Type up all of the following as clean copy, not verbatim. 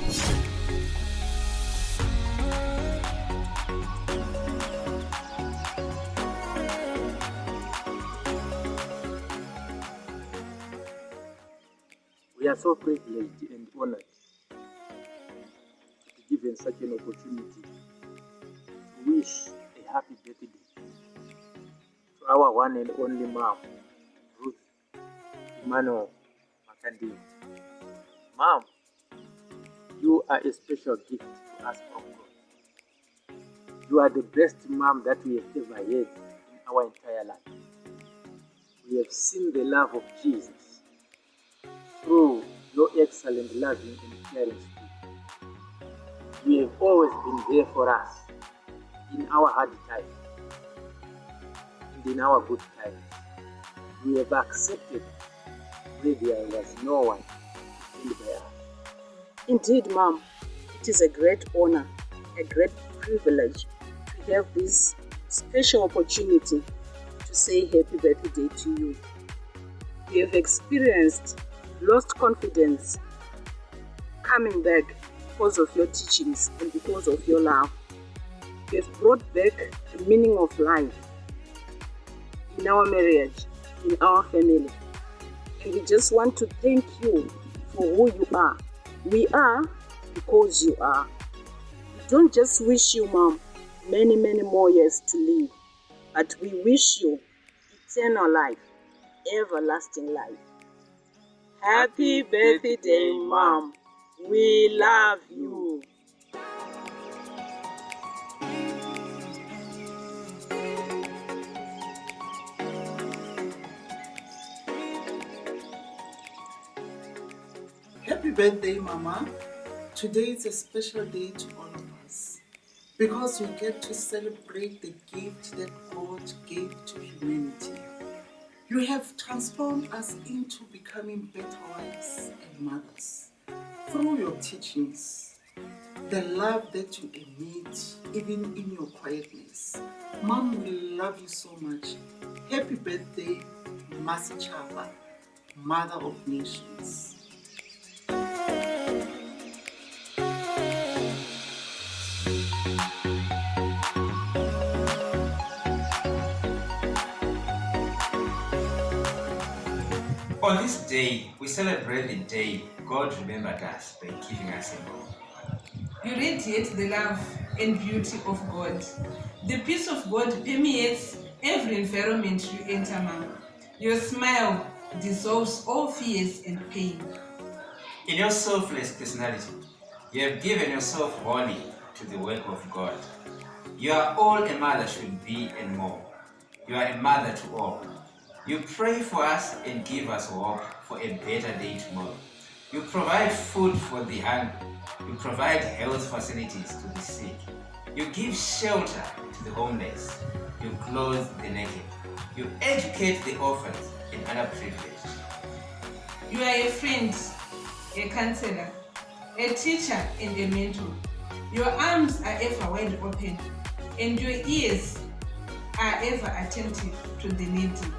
We are so privileged and honored to be given such an opportunity to wish a happy birthday to our one and only mom, Ruth Emmanuel Makandi. Mom, you are a special gift to us from God. You are the best mom that we have ever had in our entire life. We have seen the love of Jesus through your excellent loving and caring spirit. You have always been there for us in our hard times and in our good times. You have accepted where there was no one to stand by us. Indeed, Mom, it is a great honor, a great privilege to have this special opportunity to say happy birthday to you. We have experienced lost confidence coming back because of your teachings and because of your love. You have brought back the meaning of life in our marriage, in our family. And we just want to thank you for who you are. We are because you are. We don't just wish you, Mom, many, many more years to live, but we wish you eternal life, everlasting life. Happy birthday, Mom. We love you. Happy birthday, Mama. Today is a special day to all of us because we get to celebrate the gift that God gave to humanity. You have transformed us into becoming better wives and mothers through your teachings, the love that you emit even in your quietness. Mom, we love you so much. Happy birthday, Masi Chapa, Mother of Nations. On this day, we celebrate the day God remembered us by giving us a mom. You radiate the love and beauty of God. The peace of God permeates every environment you enter, Mom. Your smile dissolves all fears and pain. In your selfless personality, you have given yourself wholly to the work of God. You are all a mother should be and more. You are a mother to all. You pray for us and give us hope for a better day tomorrow. You provide food for the hungry. You provide health facilities to the sick. You give shelter to the homeless. You clothe the naked. You educate the orphans and underprivileged. You are a friend, a counselor, a teacher, and a mentor. Your arms are ever wide open, and your ears are ever attentive to the needy.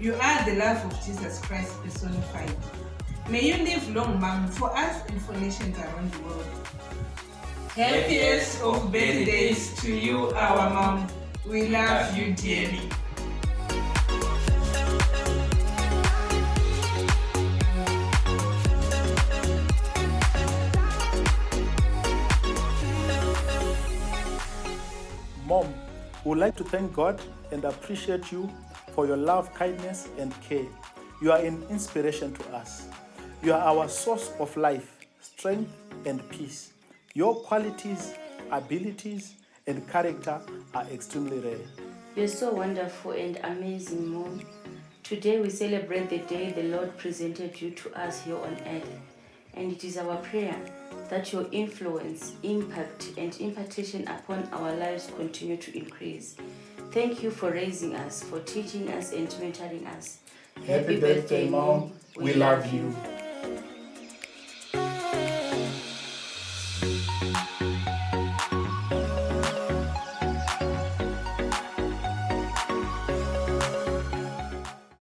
You are the love of Jesus Christ personified. May you live long, Mom, for us and for nations around the world. Happiest of birthdays to you, our Mom. We love you dearly. Mom, we would like to thank God and appreciate you for your love, kindness, and care. You are an inspiration to us. You are our source of life, strength, and peace. Your qualities, abilities, and character are extremely rare. You're so wonderful and amazing, Mom. Today we celebrate the day the Lord presented you to us here on earth. And it is our prayer that your influence, impact, and impartation upon our lives continue to increase. Thank you for raising us, for teaching us and mentoring us. Happy birthday, Mom. We love you.